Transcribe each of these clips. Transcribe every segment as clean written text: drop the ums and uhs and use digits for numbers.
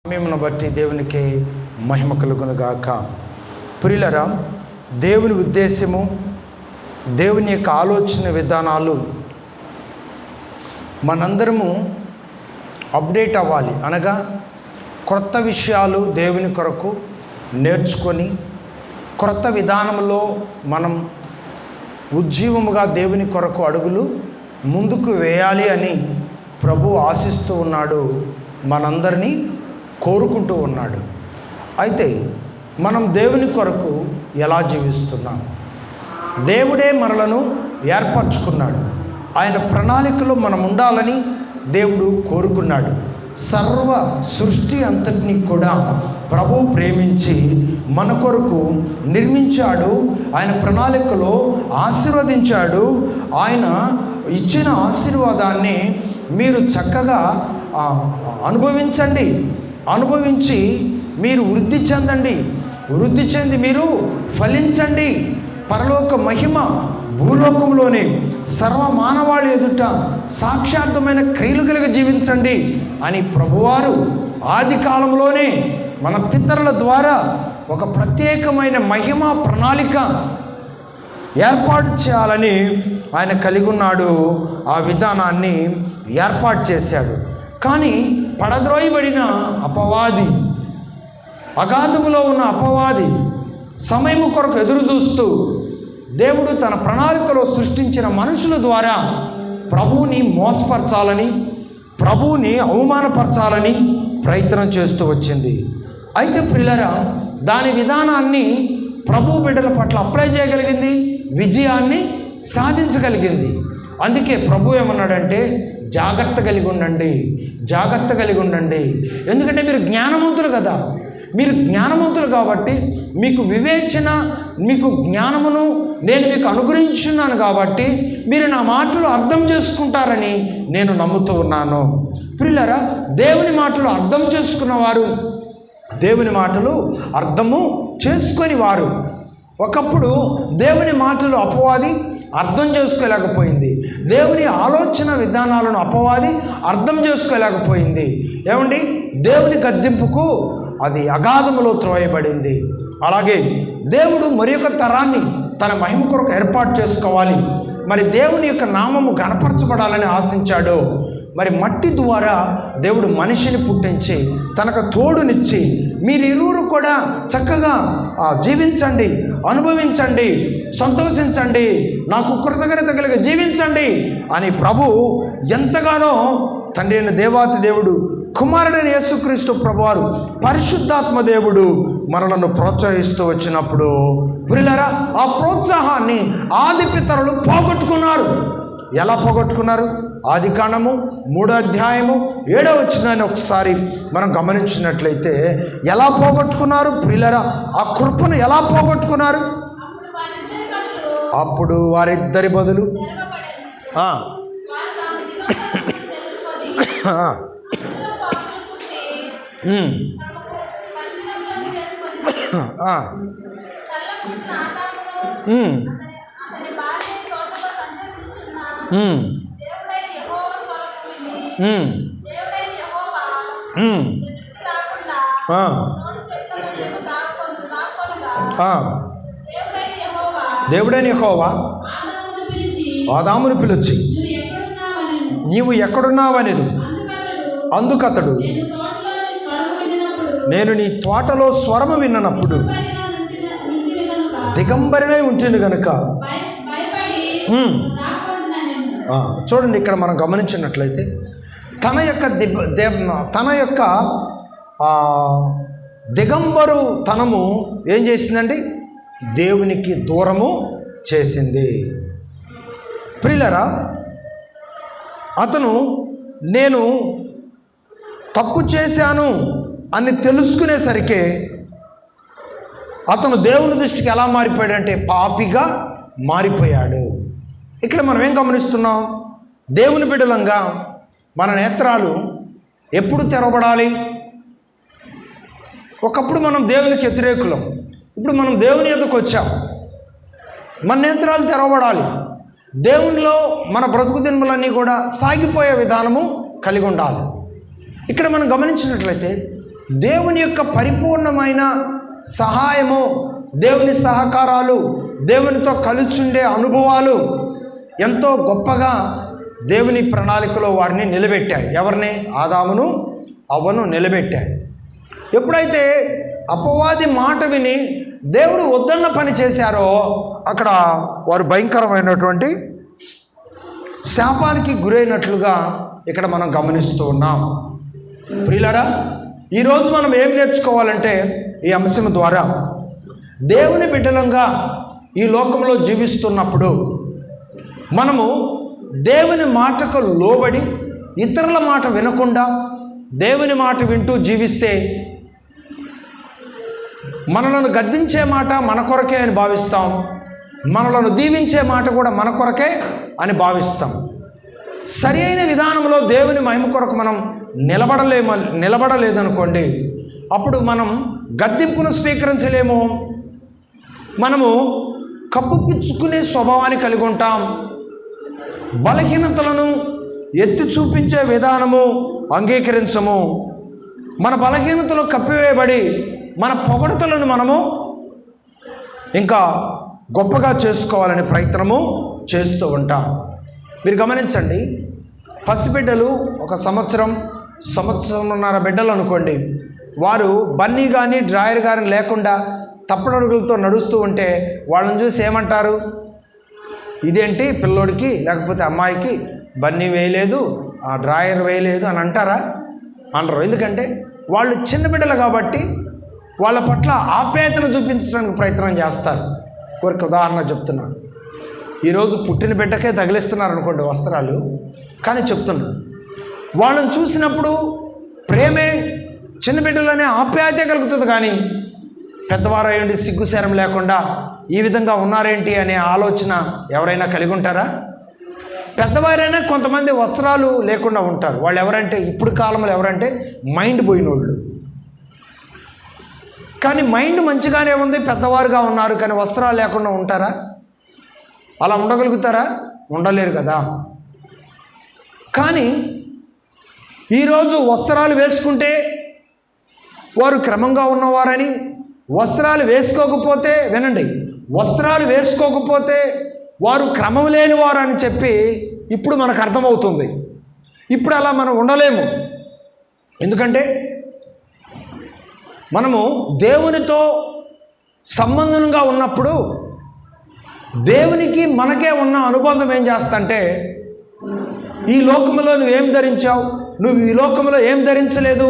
సమయమును బట్టి దేవునికి మహిమ కలుగును గాక. ప్రియులారా, దేవుని ఉద్దేశము, దేవుని యొక్క ఆలోచన విధానాలు మనందరము అప్డేట్ అవ్వాలి. అనగా క్రొత్త విషయాలు దేవుని కొరకు నేర్చుకొని క్రొత్త విధానంలో మనం ఉజ్జీవముగా దేవుని కొరకు అడుగులు ముందుకు వేయాలి అని ప్రభు ఆశిస్తూ ఉన్నాడు, మనందరినీ కోరుకుంటూ ఉన్నాడు. అయితే మనం దేవుని కొరకు ఎలా జీవిస్తున్నాం? దేవుడే మనలను ఏర్పరచుకున్నాడు. ఆయన ప్రణాళికలో మనం ఉండాలని దేవుడు కోరుకున్నాడు. సర్వ సృష్టి అంతటినీ కూడా ప్రభువు ప్రేమించి మన కొరకు నిర్మించాడు. ఆయన ప్రణాళికలో ఆశీర్వదించాడు. ఆయన ఇచ్చిన ఆశీర్వాదాన్ని మీరు చక్కగా అనుభవించి మీరు వృద్ధి చెందండి. వృద్ధి చెంది మీరు ఫలించండి. పరలోక మహిమ భూలోకంలోనే సర్వ మానవాళి ఎదుట సాక్షార్థమైన క్రియలు కలిగి జీవించండి అని ప్రభువారు ఆది కాలంలోనే మన పితరుల ద్వారా ఒక ప్రత్యేకమైన మహిమ ప్రణాళిక ఏర్పాటు చేయాలని ఆయన కలిగి ఉన్నాడు. ఆ విధానాన్ని ఏర్పాటు చేశాడు. కానీ పడద్రోయబడిన అపవాది, అగాధములో ఉన్న అపవాది సమయము కొరకు ఎదురు చూస్తూ దేవుడు తన ప్రణాళికలో సృష్టించిన మనుషుల ద్వారా ప్రభువుని మోసపరచాలని, ప్రభువుని అవమానపరచాలని ప్రయత్నం చేస్తూ వచ్చింది. అయితే ప్రియులారా, దాని విధానాన్ని ప్రభు బిడ్డల పట్ల అప్లై చేయగలిగింది, విజయాన్ని సాధించగలిగింది. అందుకే ప్రభు ఏమన్నాడంటే, జాగ్రత్త కలిగి ఉండండి. ఎందుకంటే మీరు జ్ఞానవంతులు కదా. మీరు జ్ఞానవంతులు కాబట్టి మీకు వివేచన, మీకు జ్ఞానమును నేను మీకు అనుగ్రహించున్నాను కాబట్టి మీరు నా మాటలు అర్థం చేసుకుంటారని నేను నమ్ముతూ ఉన్నాను. ప్రియులారా, దేవుని మాటలు అర్థం చేసుకున్నవారు, దేవుని మాటలు అర్థము చేసుకొని వారు. ఒకప్పుడు దేవుని మాటలు అపవాది అర్థం చేసుకోలేకపోయింది. దేవుని ఆలోచన విధానాలను అపవాది అర్థం చేసుకోలేకపోయింది. ఏమండి, దేవుని గద్దింపుకు అది అగాధములో త్రోయబడింది. అలాగే దేవుడు మరి ఒక తరాన్ని తన మహిమ కొరకు ఏర్పాటు చేసుకోవాలి. మరి దేవుని యొక్క నామము గణపరచబడాలని ఆశించాడు. మరి మట్టి ద్వారా దేవుడు మనిషిని పుట్టించి తనకు తోడునిచ్చి మీరిరువురు కూడా చక్కగా జీవించండి, అనుభవించండి, సంతోషించండి, నాకు కృతజ్ఞత కలిగి జీవించండి అని ప్రభు ఎంతగానో తండ్రి అయిన దేవాతి దేవుడు, కుమారుడైన యేసుక్రీస్తు ప్రభువారు, పరిశుద్ధాత్మ దేవుడు మనలను ప్రోత్సహిస్తూ వచ్చినప్పుడు ప్రియులారా, ఆ ప్రోత్సాహాన్ని ఆది పితరులు పోగొట్టుకున్నారు. ఎలా పోగొట్టుకున్నారు? ఆది కాండము 3వ అధ్యాయము 7వ వచనాన్ని ఒకసారి మనం గమనించినట్లయితే ఎలా పోగొట్టుకున్నారు ప్రియులారా? ఆ కృపను ఎలా పోగొట్టుకున్నారు? అప్పుడు వారిద్దరి బదులు దేవుడైన యెహోవా ఆదామును పిలిచి నీవు ఎక్కడున్నావని, అందుకతడు నేను నీ తోటలో స్వరము విన్నప్పుడు దిగంబరినై ఉంటుంది కనుక. చూడండి, ఇక్కడ మనం గమనించినట్లయితే తన యొక్క దిగంబరు తనము ఏం చేసిందండి? దేవునికి దూరము చేసింది. ప్రియులారా, అతను నేను తప్పు చేశాను అని తెలుసుకునేసరికి అతను దేవుని దృష్టికి ఎలా మారిపోయాడంటే పాపిగా మారిపోయాడు. ఇక్కడ మనం ఏం గమనిస్తున్నాం? దేవుని బిడ్డలంగా మన నేత్రాలు ఎప్పుడు తెరవబడాలి? ఒకప్పుడు మనం దేవునికి వ్యతిరేకులం, ఇప్పుడు మనం దేవుని ఎదుకు వచ్చాం. మన నేత్రాలు తెరవబడాలి. దేవునిలో మన బ్రతుకు దినములన్నీ కూడా సాగిపోయే విధానము కలిగి ఉండాలి. ఇక్కడ మనం గమనించినట్లయితే దేవుని యొక్క పరిపూర్ణమైన సహాయము, దేవుని సహకారాలు, దేవునితో కలిసి ఉండే అనుభవాలు ఎంతో గొప్పగా దేవుని ప్రణాళికలో వారిని నిలబెట్టాయి. ఎవరిని? ఆదామును అవ్వను నిలబెట్టాయి. ఎప్పుడైతే అపవాది మాట విని దేవుడు వద్దన్న పని చేశారో అక్కడ వారు భయంకరమైనటువంటి శాపానికి గురైనట్లుగా ఇక్కడ మనం గమనిస్తూ ఉన్నాం. ప్రియులారా, ఈరోజు మనం ఏం నేర్చుకోవాలంటే ఈ అంశం ద్వారా దేవుని బిడ్డలంగా ఈ లోకంలో జీవిస్తున్నప్పుడు మనము దేవుని మాటకు లోబడి ఇతరుల మాట వినకుండా దేవుని మాట వింటూ జీవిస్తే మనలను గద్దించే మాట మన కొరకే అని భావిస్తాం, మనలను దీవించే మాట కూడా మన కొరకే అని భావిస్తాం. సరి అయిన విధానంలో దేవుని మహిమ కొరకు మనం నిలబడలేదనుకోండి, అప్పుడు మనం గద్దింపును స్వీకరించలేము, మనము కప్పుపుచ్చుకునే స్వభావాన్ని కలిగి ఉంటాం, బలహీనతలను ఎత్తి చూపించే విధానము అంగీకరించము, మన బలహీనతలు కప్పివేయబడి మన పొగడతలను మనము ఇంకా గొప్పగా చేసుకోవాలనే ప్రయత్నము చేస్తూ ఉంటాం. మీరు గమనించండి, పసిబిడ్డలు ఒక సంవత్సరంన్నర బిడ్డలు అనుకోండి, వారు బన్నీ కానీ డ్రాయర్ కానీ లేకుండా తప్పడడుగులతో నడుస్తూ ఉంటే వాళ్ళని చూసి ఏమంటారు? ఇదేంటి పిల్లోడికి లేకపోతే అమ్మాయికి బన్నీ వేయలేదు, ఆ డ్రాయర్ వేయలేదు అని అంటారా? అనరు. ఎందుకంటే వాళ్ళు చిన్న బిడ్డలు కాబట్టి వాళ్ళ పట్ల ఆప్యాయతను చూపించడానికి ప్రయత్నం చేస్తారు. ఒక ఉదాహరణ చెప్తున్నాను. ఈరోజు పుట్టిన బిడ్డకే తగిలిస్తున్నారు అనుకోండి వస్త్రాలు, కానీ చెప్తున్నాను, వాళ్ళని చూసినప్పుడు ప్రేమే, చిన్న బిడ్డలనే ఆప్యాయత కలుగుతుంది. కానీ పెద్దవారు అయ్యండి సిగ్గుశరం లేకుండా ఈ విధంగా ఉన్నారేంటి అనే ఆలోచన ఎవరైనా కలిగి ఉంటారా? పెద్దవారైనా కొంతమంది వస్త్రాలు లేకుండా ఉంటారు. వాళ్ళు ఎవరంటే, ఇప్పుడు కాలంలో ఎవరంటే మైండ్ పోయినోళ్ళు. కానీ మైండ్ మంచిగానే ఉంది, పెద్దవారుగా ఉన్నారు, కానీ వస్త్రాలు లేకుండా ఉంటారా? అలా ఉండగలుగుతారా? ఉండలేరు కదా. కానీ ఈరోజు వస్త్రాలు వేసుకుంటే వారు క్రమంగా ఉన్నవారని, వస్త్రాలు వేసుకోకపోతే, వినండి, వస్త్రాలు వేసుకోకపోతే వారు క్రమం లేని వారు అని చెప్పి ఇప్పుడు మనకు అర్థమవుతుంది. ఇప్పుడు అలా మనం ఉండలేము. ఎందుకంటే మనము దేవునితో సంబంధంగా ఉన్నప్పుడు దేవునికి మనకే ఉన్న అనుబంధం ఏం చేస్తంటే, ఈ లోకంలో నువ్వేం ధరించావు, నువ్వు ఈ లోకంలో ఏం ధరించలేదు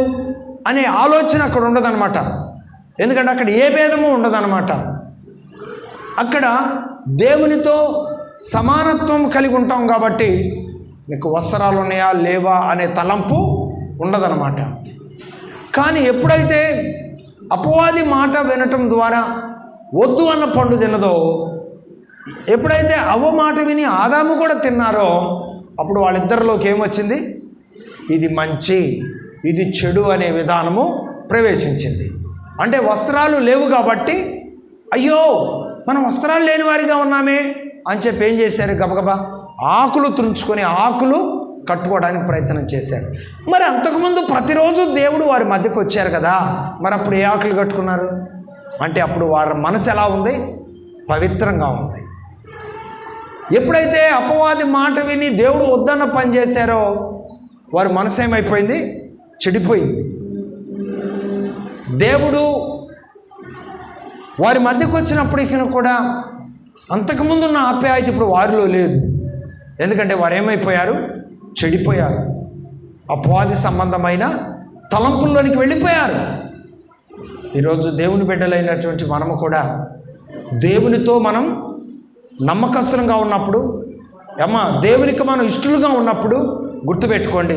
అనే ఆలోచన అక్కడ ఉండదన్నమాట. ఎందుకంటే అక్కడ ఏ భేదము ఉండదన్నమాట. అక్కడ దేవునితో సమానత్వం కలిగి ఉంటాం కాబట్టి నీకు వస్త్రాలు ఉన్నాయా లేవా అనే తలంపు ఉండదన్నమాట. కానీ ఎప్పుడైతే అపవాది మాట వినటం ద్వారా వద్దు అన్న పండు తిన్నదో, ఎప్పుడైతే అవ్వ మాట విని ఆదాము కూడా తిన్నారో, అప్పుడు వాళ్ళిద్దరిలోకి ఏమొచ్చింది? ఇది మంచి, ఇది చెడు అనే విధానము ప్రవేశించింది. అంటే వస్త్రాలు లేవు కాబట్టి, అయ్యో మనం వస్త్రాలు లేని వారిగా ఉన్నామే అని చెప్పి ఏం చేశారు? గబగబా ఆకులు తుంచుకొని ఆకులు కట్టుకోవడానికి ప్రయత్నం చేశారు. మరి అంతకుముందు ప్రతిరోజు దేవుడు వారి మధ్యకు వచ్చారు కదా, మరి అప్పుడు ఏ ఆకులు కట్టుకున్నారు? అంటే అప్పుడు వారి మనసు ఎలా ఉంది? పవిత్రంగా ఉంది. ఎప్పుడైతే అపవాది మాట విని దేవుడు వద్దన్న పని చేశారో వారి మనసు ఏమైపోయింది? చెడిపోయింది. దేవుడు వారి మధ్యకు వచ్చినప్పటికీ కూడా అంతకుముందు ఉన్న ఆప్యాయత ఇప్పుడు వారిలో లేదు. ఎందుకంటే వారు ఏమైపోయారు? చెడిపోయారు. అపవాది సంబంధమైన తలంపుల్లోనికి వెళ్ళిపోయారు. ఈరోజు దేవుని బిడ్డలైనటువంటి మనము కూడా దేవునితో మనం నమ్మకస్తులంగా ఉన్నప్పుడు, దేవునికి మనం ఇష్టలుగా ఉన్నప్పుడు గుర్తుపెట్టుకోండి,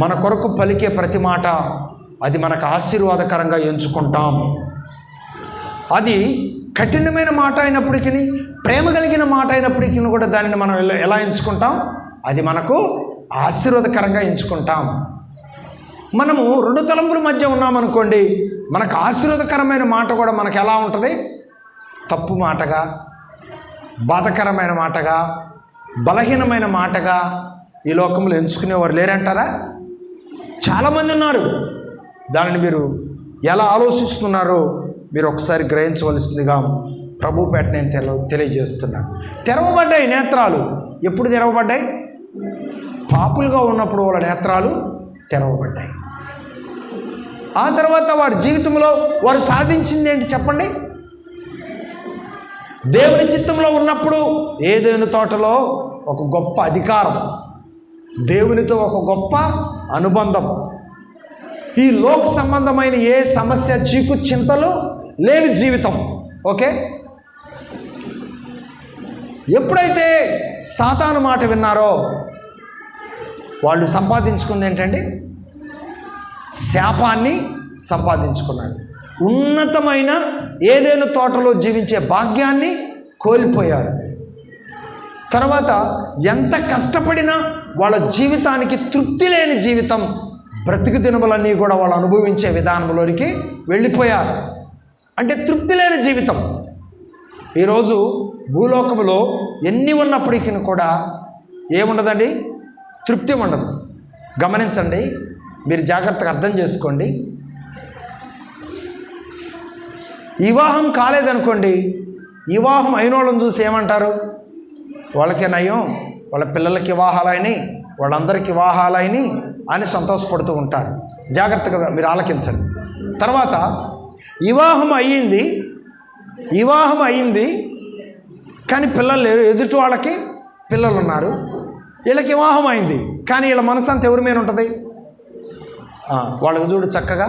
మన కొరకు పలికే ప్రతి మాట అది మనకు ఆశీర్వాదకరంగా ఎంచుకుంటాం. అది కఠినమైన మాట అయినప్పటికీ, ప్రేమ కలిగిన మాట అయినప్పటికీ కూడా దానిని మనం ఎలా ఎంచుకుంటాం? అది మనకు ఆశీర్వాదకరంగా ఎంచుకుంటాం. మనము రెండు తలంపుల మధ్య ఉన్నామనుకోండి, మనకు ఆశీర్వాదకరమైన మాట కూడా మనకు ఎలా ఉంటుంది? తప్పు మాటగా, బాధకరమైన మాటగా, బలహీనమైన మాటగా ఈ లోకంలో ఎంచుకునేవారు లేరంటారా? చాలామంది ఉన్నారు. దానిని మీరు ఎలా ఆలోచిస్తున్నారో మీరు ఒకసారి గ్రహించవలసిందిగా ప్రభు పేట నేను తెలియజేస్తున్నాను. తెరవబడ్డాయి నేత్రాలు. ఎప్పుడు తెరవబడ్డాయి? పాపులుగా ఉన్నప్పుడు వాళ్ళ నేత్రాలు తెరవబడ్డాయి. ఆ తర్వాత వారి జీవితంలో వారు సాధించింది ఏంటి చెప్పండి? దేవుని చిత్తంలో ఉన్నప్పుడు ఏదైనా తోటలో ఒక గొప్ప అధికారం, దేవునితో ఒక గొప్ప అనుబంధం, ఈ లోక సంబంధమైన ఏ సమస్య చీకు చింతలు లేని జీవితం. ఓకే, ఎప్పుడైతే సాతాను మాట విన్నారో వాళ్ళు సంపాదించుకుంది ఏంటండి? శాపాన్ని సంపాదించుకున్నారు. ఉన్నతమైన ఏదైనా తోటలో జీవించే భాగ్యాన్ని కోల్పోయారు. తర్వాత ఎంత కష్టపడినా వాళ్ళ జీవితానికి తృప్తి లేని జీవితం, బ్రతికి దినములన్నీ కూడా వాళ్ళు అనుభవించే విధానంలోనికి వెళ్ళిపోయారు. అంటే తృప్తి లేని జీవితం. ఈరోజు భూలోకంలో ఎన్ని ఉన్నప్పటికీ కూడా ఏముండదండి? తృప్తి ఉండదు. గమనించండి, మీరు జాగ్రత్తగా అర్థం చేసుకోండి. వివాహం కాలేదనుకోండి, వివాహం అయిన వాళ్ళని చూసి ఏమంటారు? వాళ్ళకే నయం, వాళ్ళ పిల్లలకి వివాహాలని, వాళ్ళందరికీ వివాహాలని అని సంతోషపడుతూ ఉంటారు. జాగ్రత్తగా మీరు ఆలకించండి. తర్వాత వివాహం అయ్యింది కానీ పిల్లలు లేరు. ఎదుటి వాళ్ళకి పిల్లలు ఉన్నారు, వీళ్ళకి వివాహం అయింది కానీ వీళ్ళ మనసు అంతా ఎవరి మీద ఉంటుంది? వాళ్ళకు చూడు చక్కగా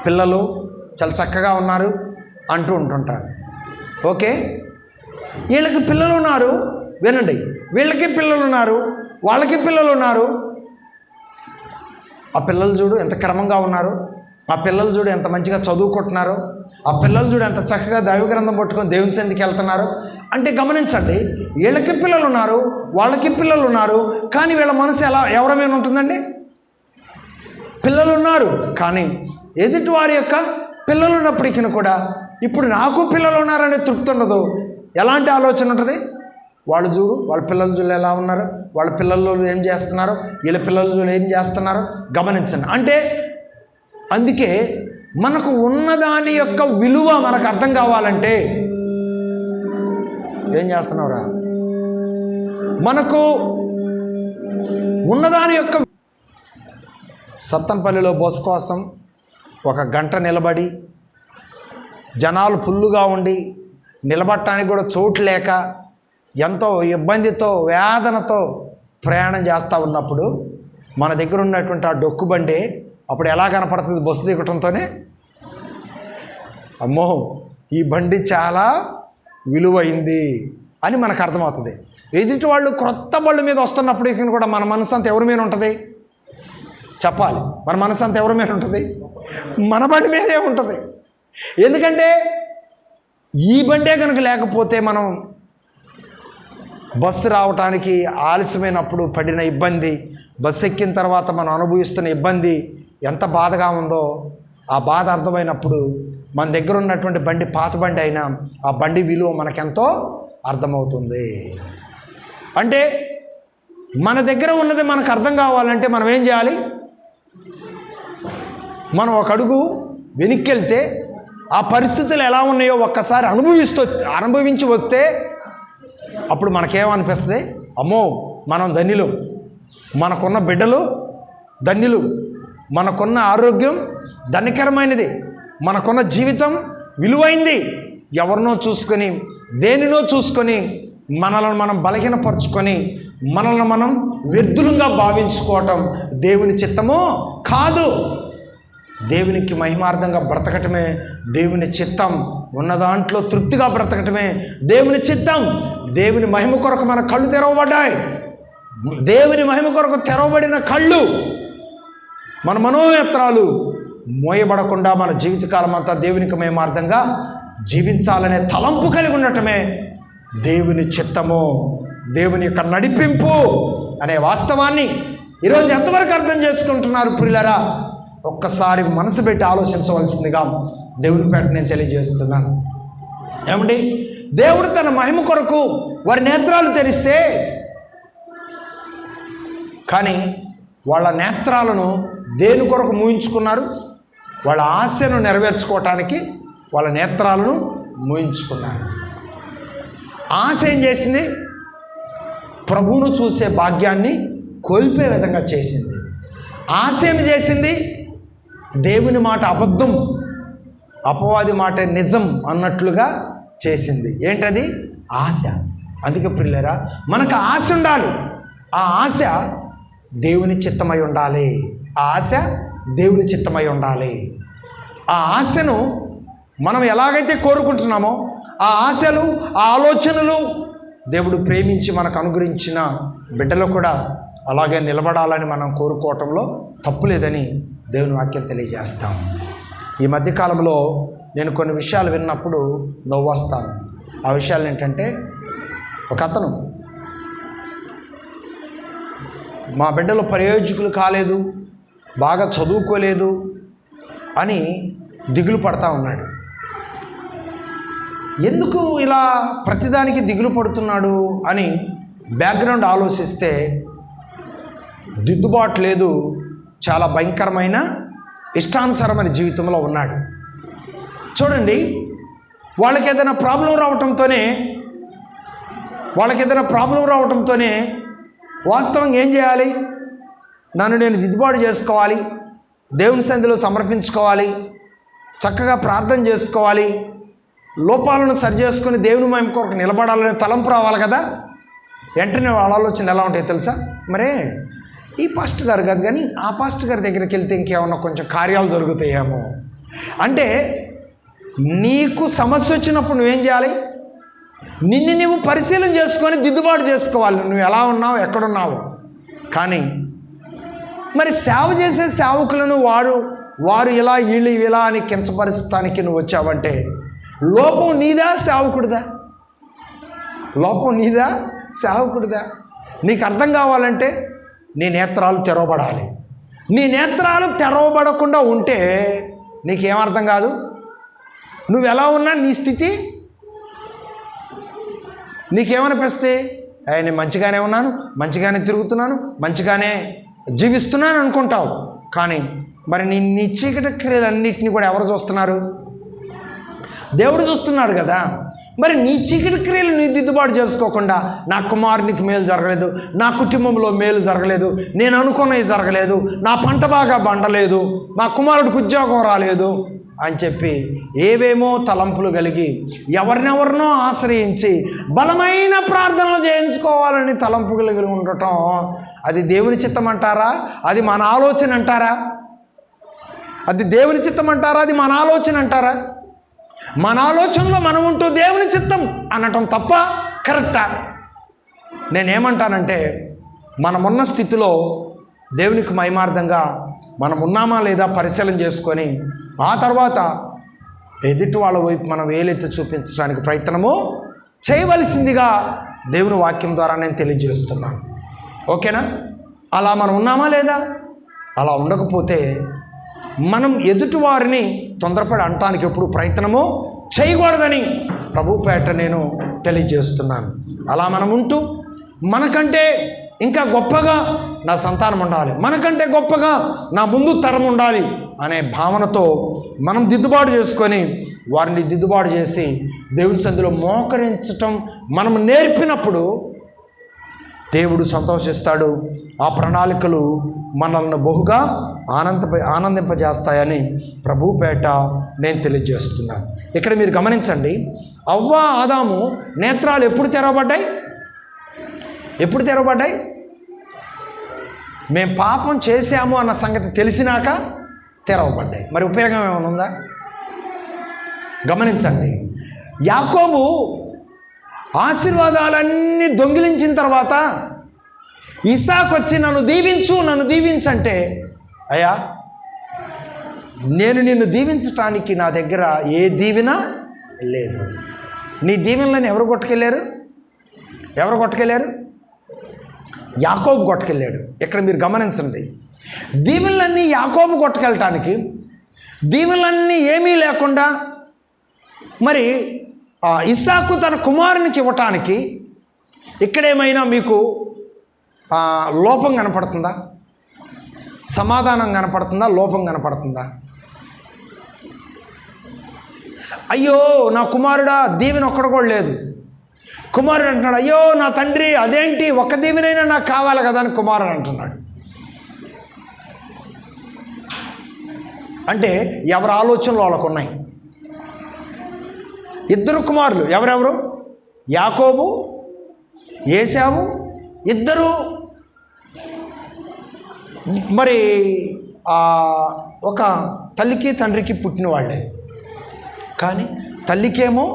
పిల్లలు చాలా చక్కగా ఉన్నారు అంటూ ఉంటుంటారు. ఓకే, వీళ్ళకి పిల్లలు ఉన్నారు, వినండి, వీళ్ళకి పిల్లలు ఉన్నారు, వాళ్ళకి పిల్లలు ఉన్నారు. ఆ పిల్లలు చూడు ఎంత క్రమంగా ఉన్నారు, ఆ పిల్లలు చూడు ఎంత మంచిగా చదువుకుంటున్నారు, ఆ పిల్లలు చూడు ఎంత చక్కగా దైవగ్రంథం పట్టుకొని దేవుని సన్నిధికి వెళ్తున్నారు. అంటే గమనించండి, వీళ్ళకి పిల్లలు ఉన్నారు, వాళ్ళకి పిల్లలు ఉన్నారు, కానీ వీళ్ళ మనసు ఎవరి మీద ఉంటుందండి? పిల్లలు ఉన్నారు కానీ ఎదుటి వారి యొక్క పిల్లలు ఉన్నప్పటికీ కూడా ఇప్పుడు నాకు పిల్లలు ఉన్నారనే తృప్తి ఉండదు. ఎలాంటి ఆలోచన ఉంటుంది? వాళ్ళు చూడు, వాళ్ళ పిల్లలు చూడు ఎలా ఉన్నారు, వాళ్ళ పిల్లలు ఏం చేస్తున్నారు, వీళ్ళ పిల్లలు చూడు ఏం చేస్తున్నారు. గమనించండి. అంటే అందుకే మనకు ఉన్నదాని యొక్క విలువ మనకు అర్థం కావాలంటే ఏం చేస్తున్నావురా? మనకు ఉన్నదాని యొక్క సత్తనపల్లిలో బస్సు కోసం 1 గంట నిలబడి, జనాలు ఫుల్లుగా ఉండి నిలబడటానికి కూడా చోటు లేక ఎంతో ఇబ్బందితో వేదనతో ప్రయాణం చేస్తూ ఉన్నప్పుడు మన దగ్గర ఉన్నటువంటి ఆ డొక్కు బండి అప్పుడు ఎలా కనపడుతుంది? బస్సు దిగటంతోనే అమ్మో ఈ బండి చాలా విలువైంది అని మనకు అర్థమవుతుంది. ఎదుటి వాళ్ళు క్రొత్త బళ్ళు మీద వస్తున్నప్పుడు కూడా మన మనసు అంతా ఎవరి మీద ఉంటుంది? చెప్పాలి, మన మనసు అంతా ఎవరి మీద ఉంటుంది? మన బండి మీదే ఉంటుంది. ఎందుకంటే ఈ బండే కనుక లేకపోతే మనం బస్సు రావటానికి ఆలస్యమైనప్పుడు పడిన ఇబ్బంది, బస్సు ఎక్కిన తర్వాత మనం అనుభవిస్తున్న ఇబ్బంది ఎంత బాధగా ఉందో ఆ బాధ అర్థమైనప్పుడు మన దగ్గర ఉన్నటువంటి బండి పాత బండి అయినా ఆ బండి విలువ మనకెంతో అర్థమవుతుంది. అంటే మన దగ్గర ఉన్నది మనకు అర్థం కావాలంటే మనం ఏం చేయాలి? మనం ఒక అడుగు వెనక్కి వెళ్తే ఆ పరిస్థితులు ఎలా ఉన్నాయో ఒక్కసారి అనుభవించి వస్తే అప్పుడు మనకేమనిపిస్తుంది? అమ్మో మనం ధన్యులు, మనకున్న బిడ్డలు ధన్యులు, మనకున్న ఆరోగ్యం ధన్యకరమైనది, మనకున్న జీవితం విలువైంది. ఎవరినో చూసుకొని దేనినో చూసుకొని మనల్ని మనం బలహీనపరుచుకొని మనల్ని మనం వ్యర్థులుగా భావించుకోవటం దేవుని చిత్తమో కాదు. దేవునికి మహిమార్థంగా బ్రతకటమే దేవుని చిత్తం. ఉన్న దాంట్లో తృప్తిగా బ్రతకటమే దేవుని చిత్తం. దేవుని మహిమ కొరకు మన కళ్ళు తెరవబడ్డాయి. దేవుని మహిమ కొరకు తెరవబడిన కళ్ళు, మన మనోనేత్రాలు మోయబడకుండా మన జీవితకాలం అంతా దేవునికి మహిమార్థంగా జీవించాలనే తలంపు కలిగి ఉండటమే దేవుని చిత్తము, దేవుని యొక్క నడిపింపు అనే వాస్తవాన్ని ఈరోజు ఎంతవరకు అర్థం చేసుకుంటున్నారు ప్రియులారా? ఒక్కసారి మనసు పెట్టి ఆలోచించవలసిందిగా దేవుని పేట నేను తెలియజేస్తున్నాను. ఏమండి, దేవుడు తన మహిమ కొరకు వారి నేత్రాలు తెరిస్తే, కానీ వాళ్ళ నేత్రాలను దేని కొరకు మూయించుకున్నారు? వాళ్ళ ఆశను నెరవేర్చుకోవటానికి వాళ్ళ నేత్రాలను మూయించుకున్నారు. ఆశ ఏం చేసింది? ప్రభువును చూసే భాగ్యాన్ని కోల్పోయే విధంగా చేసింది. ఆశ ఏమి చేసింది? దేవుని మాట అబద్ధం, అపవాది మాట నిజం అన్నట్లుగా చేసింది. ఏంటది? ఆశ. అందుకే ప్రియులారా, మనకు ఆశ ఉండాలి. ఆ ఆశ దేవుని చిత్తమై ఉండాలి. ఆ ఆశ దేవుని చిత్తమై ఉండాలి. ఆ ఆశను మనం ఎలాగైతే కోరుకుంటున్నామో ఆ ఆశలు, ఆ ఆలోచనలు దేవుడు ప్రేమించి మనకు అనుగ్రహించిన బిడ్డలు కూడా అలాగే నిలబడాలని మనం కోరుకోవటంలో తప్పు లేదని దేవుని వాక్యం తెలియజేస్తాం. ఈ మధ్యకాలంలో నేను కొన్ని విషయాలు విన్నప్పుడు నవ్వొస్తాను. ఆ విషయాలు ఏంటంటే, ఒక అతను మా బిడ్డలు ప్రయోజకులు కాలేదు, బాగా చదువుకోలేదు అని దిగులు పడతా ఉన్నాడు. ఎందుకు ఇలా ప్రతిదానికి దిగులు పడుతున్నాడు అని బ్యాక్గ్రౌండ్ ఆలోచిస్తే దిద్దుబాటు లేదు, చాలా భయంకరమైన ఇష్టానుసారమైన జీవితంలో ఉన్నాడు. చూడండి, వాళ్ళకి ఏదైనా ప్రాబ్లం రావటంతోనే వాస్తవంగా ఏం చేయాలి? నన్ను నేను దిద్దుబాటు చేసుకోవాలి, దేవుని సన్నిధిలో సమర్పించుకోవాలి, చక్కగా ప్రార్థన చేసుకోవాలి, లోపాలను సరిచేసుకొని దేవుని మహిమ కొరకు నిలబడాలనే తలంపు రావాలి కదా. వెంటనే వాళ్ళ ఆలోచన ఎలా ఉంటాయి తెలుసా? మరే ఈ పాస్టర్ గారు కాదు కానీ ఆ పాస్టర్ గారి దగ్గరికి వెళ్తే ఇంకేమన్నా కొంచెం కార్యాలు జరుగుతాయేమో. అంటే నీకు సమస్య వచ్చినప్పుడు నువ్వేం చేయాలి? నిన్ను నువ్వు పరిశీలన చేసుకొని దిద్దుబాటు చేసుకోవాలి, నువ్వు ఎలా ఉన్నావు, ఎక్కడున్నావు. కానీ మరి సేవ చేసే సేవకులను వారు ఇలా వీళ్ళు ఇలా అని కించపరుస్తానికి నువ్వు వచ్చావంటే లోపం నీదా సేవకుడిదా? లోపం నీదా సేవకుడిదా? నీకు అర్థం కావాలంటే నీ నేత్రాలు తెరవబడాలి. నీ నేత్రాలు తెరవబడకుండా ఉంటే నీకేమర్థం కాదు. నువ్వు ఎలా ఉన్నా నీ స్థితి నీకేమనిపిస్తే, నేను మంచిగానే ఉన్నాను, మంచిగానే తిరుగుతున్నాను, మంచిగానే జీవిస్తున్నాను అనుకుంటావు. కానీ మరి నీ చీకటి క్రియలన్నింటినీ కూడా ఎవరు చూస్తున్నారు? దేవుడు చూస్తున్నాడు కదా. మరి నీ చీకటి క్రియలు నీ దిద్దుబాటు చేసుకోకుండా నా కుమారునికి మేలు జరగలేదు, నా కుటుంబంలో మేలు జరగలేదు, నేను అనుకున్నవి జరగలేదు, నా పంట బాగా బండలేదు, మా కుమారుడికి ఉద్యోగం రాలేదు అని చెప్పి ఏవేమో తలంపులు కలిగి ఎవరినెవరినో ఆశ్రయించి బలమైన ప్రార్థనలు చేయించుకోవాలని తలంపు కలిగి ఉండటం అది దేవుని చిత్తం అంటారా? అది మన ఆలోచన అంటారా? అది దేవుని చిత్తం అంటారా? అది మన ఆలోచన అంటారా? మన ఆలోచనలో మనం ఉంటూ దేవుని చిత్తం అనటం తప్ప కరెక్టా? నేనేమంటానంటే, మనమున్న స్థితిలో దేవునికి మహిమార్థంగా మనం ఉన్నామా లేదా పరిశీలన చేసుకొని ఆ తర్వాత ఎదుటి వాళ్ళ వైపు మనం వేలెత్తి చూపించడానికి ప్రయత్నము చేయవలసిందిగా దేవుని వాక్యం ద్వారా నేను తెలియజేస్తున్నాను. ఓకేనా? అలా మనం ఉన్నామా లేదా? అలా ఉండకపోతే మనం ఎదుటివారిని తొందరపడి అనటానికి ఎప్పుడు ప్రయత్నము చేయకూడదని ప్రభుపేట నేను తెలియజేస్తున్నాను. అలా మనం ఉంటూ మనకంటే ఇంకా గొప్పగా నా సంతానం ఉండాలి, మనకంటే గొప్పగా నా ముందు తరం ఉండాలి అనే భావనతో మనం దిద్దుబాటు చేసుకొని వారిని దిద్దుబాటు చేసి దేవుని సన్నిధిలో మోకరించటం మనం నేర్పినప్పుడు దేవుడు సంతోషిస్తాడు. ఆ ప్రణాళికలు మనల్ని బహుగా ఆనందింపజేస్తాయని ప్రభుపేట నేను తెలియజేస్తున్నాను. ఇక్కడ మీరు గమనించండి, అవ్వ ఆదాము నేత్రాలు ఎప్పుడు తెరవబడ్డాయి? ఎప్పుడు తెరవబడ్డాయి? మేము పాపం చేశాము అన్న సంగతి తెలిసినాక తెరవబడ్డాయి. మరి ఉపయోగం ఏమైనా ఉందా? గమనించండి, యాకోబు ఆశీర్వాదాలన్నీ దొంగిలించిన తర్వాత ఇస్సాకు వచ్చి నన్ను దీవించంటే, అయ్యా నేను నిన్ను దీవించటానికి నా దగ్గర ఏ దీవెన లేదు. నీ దీవెనలను ఎవరు కొట్టుకెళ్ళారు? యాకోబు కొట్టుకెళ్ళాడు. ఇక్కడ మీరు గమనించండి, దీవెనలన్నీ యాకోబు కొట్టుకెళ్ళటానికి, దీవెనలన్నీ ఏమీ లేకుండా మరి ఇస్సాకు తన కుమారునికి ఇవ్వటానికి ఇక్కడేమైనా మీకు లోపం కనపడుతుందా? సమాధానం కనపడుతుందా? లోపం కనపడుతుందా? అయ్యో నా కుమారుడా దీవెన ఒక్కడు కూడా లేదు. కుమారుడు అంటున్నాడు, అయ్యో నా తండ్రి అదేంటి ఒక్క దీవెనైనా నాకు కావాలి కదా అని కుమారుడు అంటున్నాడు. అంటే ఎవరి ఆలోచనలు వాళ్ళకు ఉన్నాయి. ఇద్దరు కుమారులు ఎవరెవరు? యాకోబు, ఏశావు. ఇద్దరు మరి ఒక తల్లికి తండ్రికి పుట్టిన వాళ్ళే. కానీ తల్లికేమో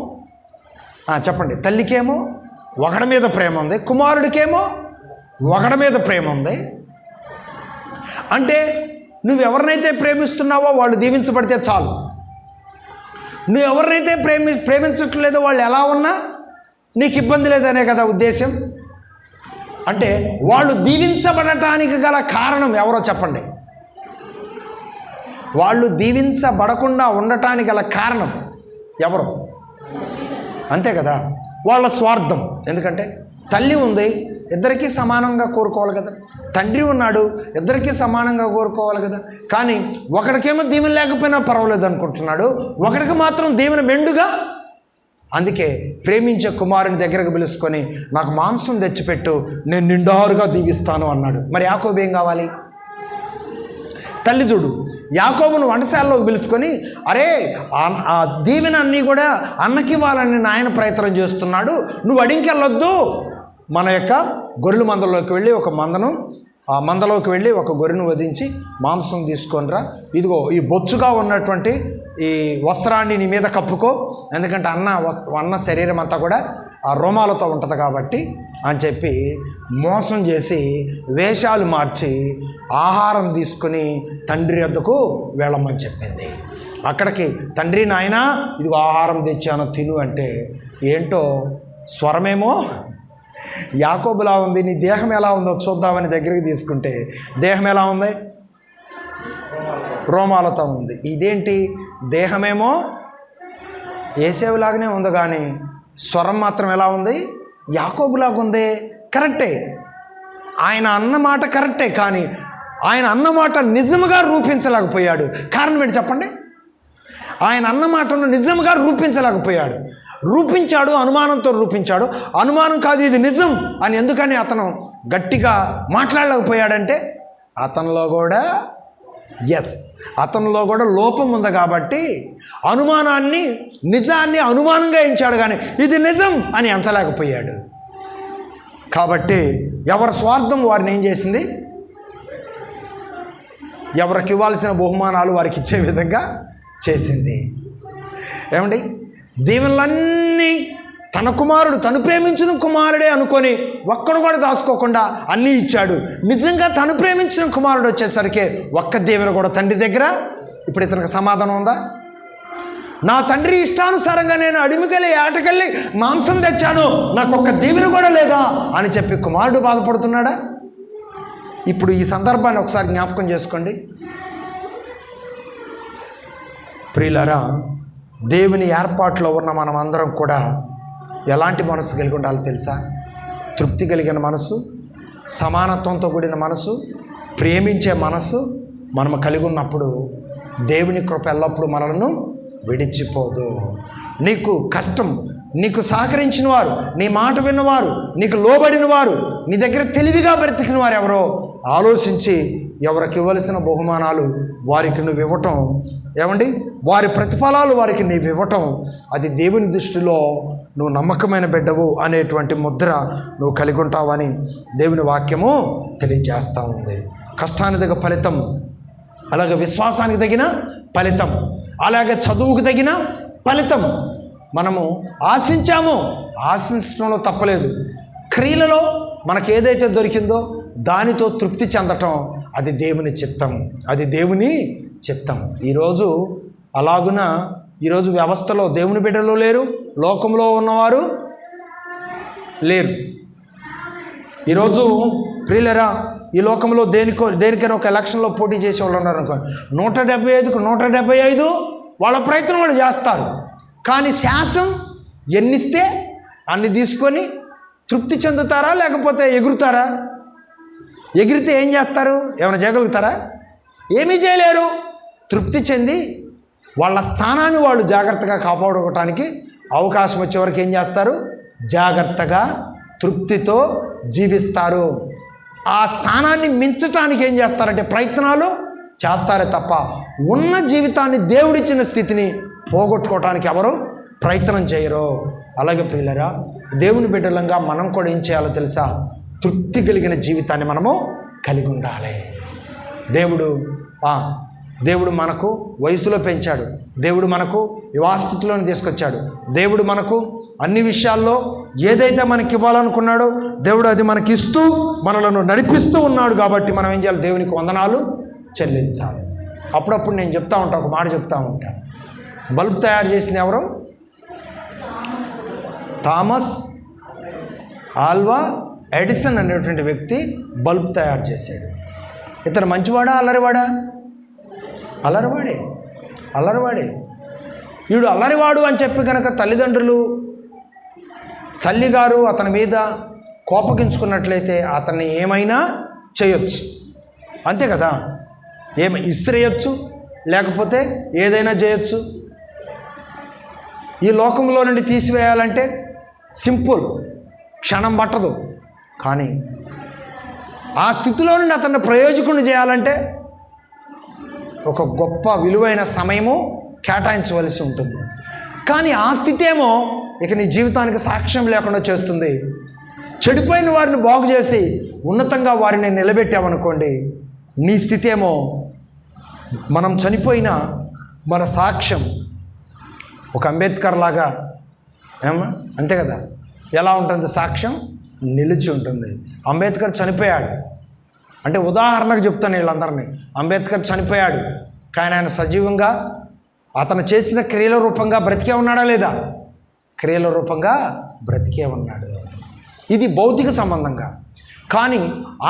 చెప్పండి, తల్లికేమో ఒకడి మీద ప్రేమ ఉంది, కుమారుడికేమో ఒకడి మీద ప్రేమ ఉంది. అంటే నువ్వు ఎవరినైతే ప్రేమిస్తున్నావో వాళ్ళు దీవించబడితే చాలు. నువ్వు ఎవరినైతే ప్రేమించట్లేదో వాళ్ళు ఎలా ఉన్నా నీకు ఇబ్బంది లేదనే కదా ఉద్దేశం. అంటే వాళ్ళు దీవించబడటానికి గల కారణం ఎవరో చెప్పండి. వాళ్ళు దీవించబడకుండా ఉండటానికి గల కారణం ఎవరు? అంతే కదా, వాళ్ళ స్వార్థం. ఎందుకంటే తల్లి ఉంది, ఇద్దరికీ సమానంగా కోరుకోవాలి కదా. తండ్రి ఉన్నాడు, ఇద్దరికీ సమానంగా కోరుకోవాలి కదా. కానీ ఒకడికేమో దీవెన లేకపోయినా పర్వాలేదు అనుకుంటున్నాడు, ఒకడికి మాత్రం దీవెన మెండుగా. అందుకే ప్రేమించే కుమారుని దగ్గరకు పిలుచుకొని నాకు మాంసం తెచ్చిపెట్టు, నేను నిండారుగా దీవిస్తాను అన్నాడు. మరి యాకోబు ఏం కావాలి? తల్లి చూడు, యాకోబును వంటశాలలోకి పిలుచుకొని అరే ఆ దీవెన అన్నీ కూడా అన్నకివ్వాలని నాయన ప్రయత్నం చేస్తున్నాడు, నువ్వు అడింకెళ్ళొద్దు, మన యొక్క గొర్రెల మందలోకి వెళ్ళి ఆ మందలోకి వెళ్ళి ఒక గొర్రెను వధించి మాంసం తీసుకొనిరా, ఇదిగో ఈ బొచ్చుగా ఉన్నటువంటి ఈ వస్త్రాన్ని నీ మీద కప్పుకో, ఎందుకంటే అన్న శరీరం అంతా కూడా ఆ రోమాలతో ఉంటుంది కాబట్టి అని చెప్పి మోసం చేసి వేషాలు మార్చి ఆహారం తీసుకుని తండ్రి వద్దకు వెళ్ళమని చెప్పింది. అక్కడికి తండ్రి నాయనా ఇదిగో ఆహారం తెచ్చాను తిను అంటే ఏంటో స్వరమేమో యాకోబులా ఉంది. నీ దేహం ఎలా ఉందో చూద్దామని దగ్గరికి తీసుకుంటే దేహం ఎలా ఉంది? రోమాలతో ఉంది. ఇదేంటి దేహమేమో ఏసేవులాగానే ఉంది, కానీ స్వరం మాత్రం ఎలా ఉంది? యాకోబులాగా ఉంది. కరెక్టే, ఆయన అన్నమాట కరెక్టే, కానీ ఆయన అన్నమాట నిజముగా రూపించలేకపోయాడు. కారణం ఏంటి చెప్పండి? ఆయన అన్నమాటను నిజంగా రూపించలేకపోయాడు. రూపించాడు, అనుమానంతో రూపించాడు. అనుమానం కాదు, ఇది నిజం అని ఎందుకని అతను గట్టిగా మాట్లాడలేకపోయాడంటే అతనిలో కూడా లోపం ఉంది. కాబట్టి అనుమానాన్ని నిజాన్ని అనుమానంగా ఎంచాడు, కానీ ఇది నిజం అని ఎంచలేకపోయాడు. కాబట్టి ఎవరి స్వార్థం వారిని ఏం చేసింది? ఎవరికి ఇవ్వాల్సిన బహుమానాలు వారికి ఇచ్చే విధంగా చేసింది. ఏమండి, దీవెనలన్నీ తన కుమారుడు, తను ప్రేమించిన కుమారుడే అనుకొని ఒక్కడు కూడా దాచుకోకుండా అన్నీ ఇచ్చాడు. నిజంగా తను ప్రేమించిన కుమారుడు వచ్చేసరికి ఒక్క దీవెన కూడా తండ్రి దగ్గర. ఇప్పుడు ఇతనికి సమాధానం ఉందా? నా తండ్రి ఇష్టానుసారంగా నేను అడిమికెళ్ళి ఆటకెళ్ళి మాంసం తెచ్చాను, నాకు ఒక్క దీవెన కూడా లేదా అని చెప్పి కుమారుడు బాధపడుతున్నాడా? ఇప్పుడు ఈ సందర్భాన్ని ఒకసారి జ్ఞాపకం చేసుకోండి ప్రియులారా. దేవుని ఏర్పాట్లో ఉన్న మనం అందరం కూడా ఎలాంటి మనసు కలిగి ఉండాలో తెలుసా? తృప్తి కలిగిన మనసు, సమానత్వంతో కూడిన మనసు, ప్రేమించే మనసు మనము కలిగి ఉన్నప్పుడు దేవుని కృప ఎల్లప్పుడూ మనలను విడిచిపోదు. నీకు కష్టం, నీకు సహకరించిన వారు, నీ మాట విన్నవారు, నీకు లోబడిన వారు, నీ దగ్గర తెలివిగా బ్రతికిన వారు ఎవరో ఆలోచించి ఎవరికి ఇవ్వవలసిన బహుమానాలు వారికి నువ్వు ఇవ్వటం, ఏమండి వారి ప్రతిఫలాలు వారికి నీవు ఇవ్వటం, అది దేవుని దృష్టిలో నువ్వు నమ్మకమైన బిడ్డవు అనేటువంటి ముద్ర నువ్వు కలిగి ఉంటావని దేవుని వాక్యము తెలియజేస్తూ ఉంది. కష్టానికి తగిన ఫలితం, అలాగే విశ్వాసానికి తగిన ఫలితం, అలాగే చదువుకు తగిన ఫలితం మనము ఆశించాము. ఆశించడంలో తప్పలేదు. క్రియలలో మనకు ఏదైతే దొరికిందో దానితో తృప్తి చెందటం అది దేవుని చిత్తం, అది దేవుని చిత్తం. ఈరోజు అలాగున ఈరోజు వ్యవస్థలో దేవుని బిడ్డలు లేరు, లోకంలో ఉన్నవారు లేరు. ఈరోజు ప్రియులరా, ఈ లోకంలో దేనికైనా ఒక ఎలక్షన్లో పోటీ చేసే వాళ్ళు ఉన్నారు అనుకో, 175కు 175 వాళ్ళ ప్రయత్నం వాళ్ళు చేస్తారు. కానీ శాసం ఎన్నిస్తే అన్ని తీసుకొని తృప్తి చెందుతారా, లేకపోతే ఎగురుతారా? ఎగిరితే ఏం చేస్తారు? ఏమైనా చేయగలుగుతారా? ఏమీ చేయలేరు. తృప్తి చెంది వాళ్ళ స్థానాన్ని వాళ్ళు జాగ్రత్తగా కాపాడుకోవటానికి అవకాశం వచ్చే వరకు ఏం చేస్తారు? జాగ్రత్తగా తృప్తితో జీవిస్తారు. ఆ స్థానాన్ని మించటానికి ఏం చేస్తారంటే ప్రయత్నాలు చేస్తారే తప్ప ఉన్న జీవితాన్ని, దేవుడిచ్చిన స్థితిని పోగొట్టుకోవటానికి ఎవరు ప్రయత్నం చేయరు. అలాగే ప్రియులరా, దేవుని బిడ్డలంగా మనం కూడా ఏం చేయాలో తెలుసా? తృప్తి కలిగిన జీవితాన్ని మనము కలిగి ఉండాలి. దేవుడు మనకు వయసులో పెంచాడు. దేవుడు మనకు యువాస్థితిలోని తీసుకొచ్చాడు. దేవుడు మనకు అన్ని విషయాల్లో ఏదైతే మనకి ఇవ్వాలనుకున్నాడో దేవుడు అది మనకి ఇస్తూ మనలను నడిపిస్తూ ఉన్నాడు. కాబట్టి మనం ఏం చేయాలి? దేవునికి వందనాలు చెల్లించాలి. అప్పుడప్పుడు నేను చెప్తా ఉంటాను, ఒక మాట చెప్తా ఉంటాను. బల్బ్ తయారు చేసింది ఎవరు? థామస్ ఆల్వా ఎడిసన్ అనేటువంటి వ్యక్తి బల్బ్ తయారు చేశాడు. ఇతను మంచివాడా అల్లరివాడా? అల్లరివాడే. వీడు అల్లరివాడు అని చెప్పి కనుక తల్లిదండ్రులు, తల్లిగారు అతని మీద కోపగించుకున్నట్లయితే అతన్ని ఏమైనా చేయొచ్చు, అంతే కదా? ఇసిరేయచ్చు, లేకపోతే ఏదైనా చేయొచ్చు. ఈ లోకంలో నుండి తీసివేయాలంటే సింపుల్, క్షణం పట్టదు. కానీ ఆ స్థితిలో నుండి అతన్ని ప్రయోజకుడిని చేయాలంటే ఒక గొప్ప విలువైన సమయము కేటాయించవలసి ఉంటుంది. కానీ ఆ స్థితి ఏమో ఇక నీ జీవితానికి సాక్ష్యం లేకుండా చేస్తుంది. చెడిపోయిన వారిని బాగు చేసి ఉన్నతంగా వారిని నిలబెట్టామనుకోండి, నీ స్థితి ఏమో మనం చనిపోయిన మన సాక్ష్యం ఒక అంబేద్కర్ లాగా అంతే కదా? ఎలా ఉంటుంది సాక్ష్యం? నిలిచి ఉంటుంది. అంబేద్కర్ చనిపోయాడు అంటే ఉదాహరణకు చెప్తాను వీళ్ళందరినీ. అంబేద్కర్ చనిపోయాడు, కానీ ఆయన సజీవంగా అతను చేసిన క్రియల రూపంగా బ్రతికే ఉన్నాడా లేదా? క్రియల రూపంగా బ్రతికే ఉన్నాడు. ఇది భౌతిక సంబంధంగా. కానీ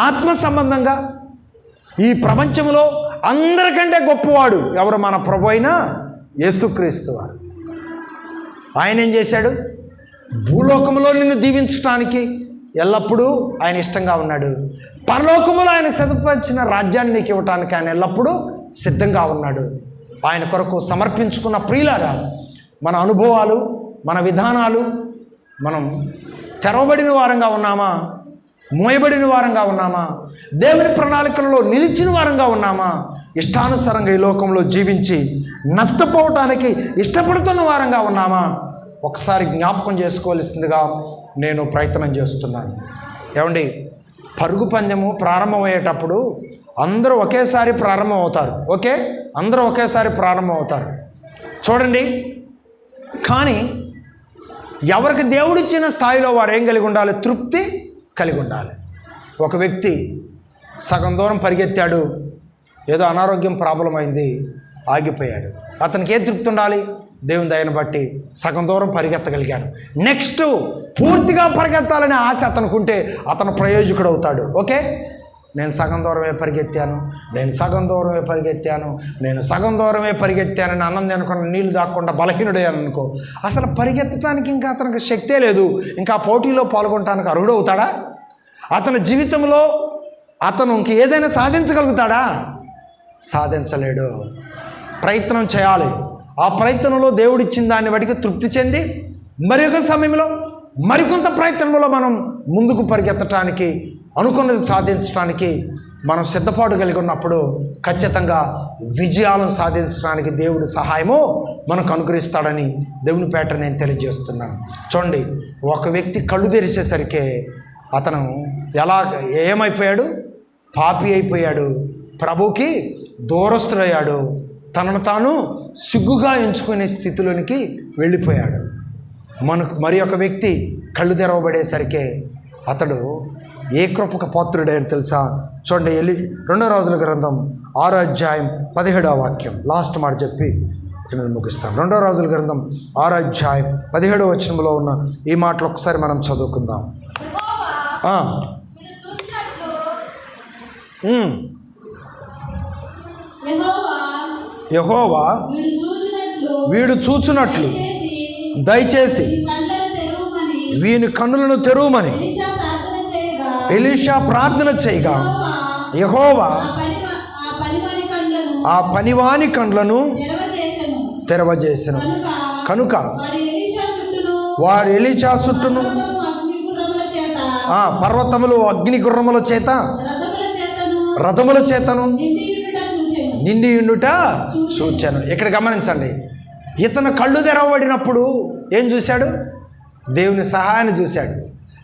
ఆత్మ సంబంధంగా ఈ ప్రపంచంలో అందరికంటే గొప్పవాడు ఎవరు? మన ప్రభు అయిన యేసుక్రీస్తు వారు. ఆయన ఏం చేశాడు? భూలోకంలో నిన్ను దీవించడానికి ఎల్లప్పుడూ ఆయన ఇష్టంగా ఉన్నాడు. పరలోకములో ఆయన సిద్ధపరిచిన రాజ్యాన్ని నీకు ఇవ్వటానికి ఆయన ఎల్లప్పుడూ సిద్ధంగా ఉన్నాడు. ఆయన కొరకు సమర్పించుకున్న ప్రియులారా, మన అనుభవాలు, మన విధానాలు, మనం తెరవబడిన వారంగా ఉన్నామా? మోయబడిన వారంగా ఉన్నామా? దేవుని ప్రణాళికలలో నిలిచిన వారంగా ఉన్నామా? ఇష్టానుసారంగా ఈ లోకంలో జీవించి నష్టపోవటానికి ఇష్టపడుతున్న వారంగా ఉన్నామా? ఒకసారి జ్ఞాపకం చేసుకోవాల్సిందిగా నేను ప్రయత్నం చేస్తున్నాను. ఏమండి, పరుగు పందెము ప్రారంభమయ్యేటప్పుడు అందరూ ఒకేసారి ప్రారంభం అవుతారు. అందరూ ఒకేసారి ప్రారంభం అవుతారు, చూడండి. కానీ ఎవరికి దేవుడిచ్చిన స్థాయిలో వారు ఏం కలిగి ఉండాలి? తృప్తి కలిగి ఉండాలి. ఒక వ్యక్తి సగం దూరం పరిగెత్తాడు, ఏదో అనారోగ్యం ప్రాబ్లం అయింది, ఆగిపోయాడు. అతనికి ఏ తృప్తి ఉండాలి? దేవుని దయను బట్టి సగం దూరం పరిగెత్తగలిగాను, నెక్స్ట్ పూర్తిగా పరిగెత్తాలనే ఆశ అతనికి ఉంటే అతను ప్రయోజకుడు అవుతాడు. నేను సగం దూరమే పరిగెత్తానని అన్నం తినకుండా నీళ్ళు దాక్కుండా బలహీనుడయ్యాను అనుకో, అసలు పరిగెత్తడానికి ఇంకా అతనికి శక్తే లేదు. ఇంకా పోటీలో పాల్గొనడానికి అర్హుడు అవుతాడా? అతని జీవితంలో అతను ఇంక ఏదైనా సాధించగలుగుతాడా? సాధించలేడు. ప్రయత్నం చేయాలి. ఆ ప్రయత్నంలో దేవుడిచ్చిన దాన్ని బట్టి తృప్తి చెంది మరొక సమయంలో మరికొంత ప్రయత్నంలో మనం ముందుకు పరిగెత్తడానికి, అనుకున్నది సాధించడానికి మనం సిద్ధపాటు కలిగి ఉన్నప్పుడు ఖచ్చితంగా విజయాలను సాధించడానికి దేవుడి సహాయము మనకు అనుగ్రహిస్తాడని దేవుని పేట నేను తెలియజేస్తున్నాను. చూడండి, ఒక వ్యక్తి కళ్ళు తెరిచేసరికి అతను ఏమైపోయాడు? పాపి అయిపోయాడు, ప్రభుకి దూరస్తుడయ్యాడు, తనను తాను సిగ్గుగా ఎంచుకునే స్థితిలోనికి వెళ్ళిపోయాడు. మరి ఒక వ్యక్తి కళ్ళు తెరవబడేసరికి అతడు ఏ కృపకు పాత్రుడని తెలుసా? చూడండి, 2 రాజుల గ్రంథం 6వ అధ్యాయం 17వ వాక్యం, లాస్ట్ మాట చెప్పి నేను ముగిస్తాను. 2 రాజుల గ్రంథం 6వ అధ్యాయం 17వ వచనంలో ఉన్న ఈ మాటలు ఒకసారి మనం చదువుకుందాం. యెహోవా వీడు చూచునట్లు దయచేసి వీని కన్నులను తెరువమని ఎలీషా ప్రార్థన చేయగా యెహోవా ఆ పనివాని కండ్లను తెరవజేసెను. కనుక వాడు ఎలీషా చుట్టూను పర్వతములు అగ్ని గుర్రముల చేత రథముల చేతను నిండి ఉండుట చూచాను. ఇక్కడ గమనించండి, ఇతను కళ్ళు తెరవబడినప్పుడు ఏం చూశాడు? దేవుని సహాయాన్ని చూశాడు,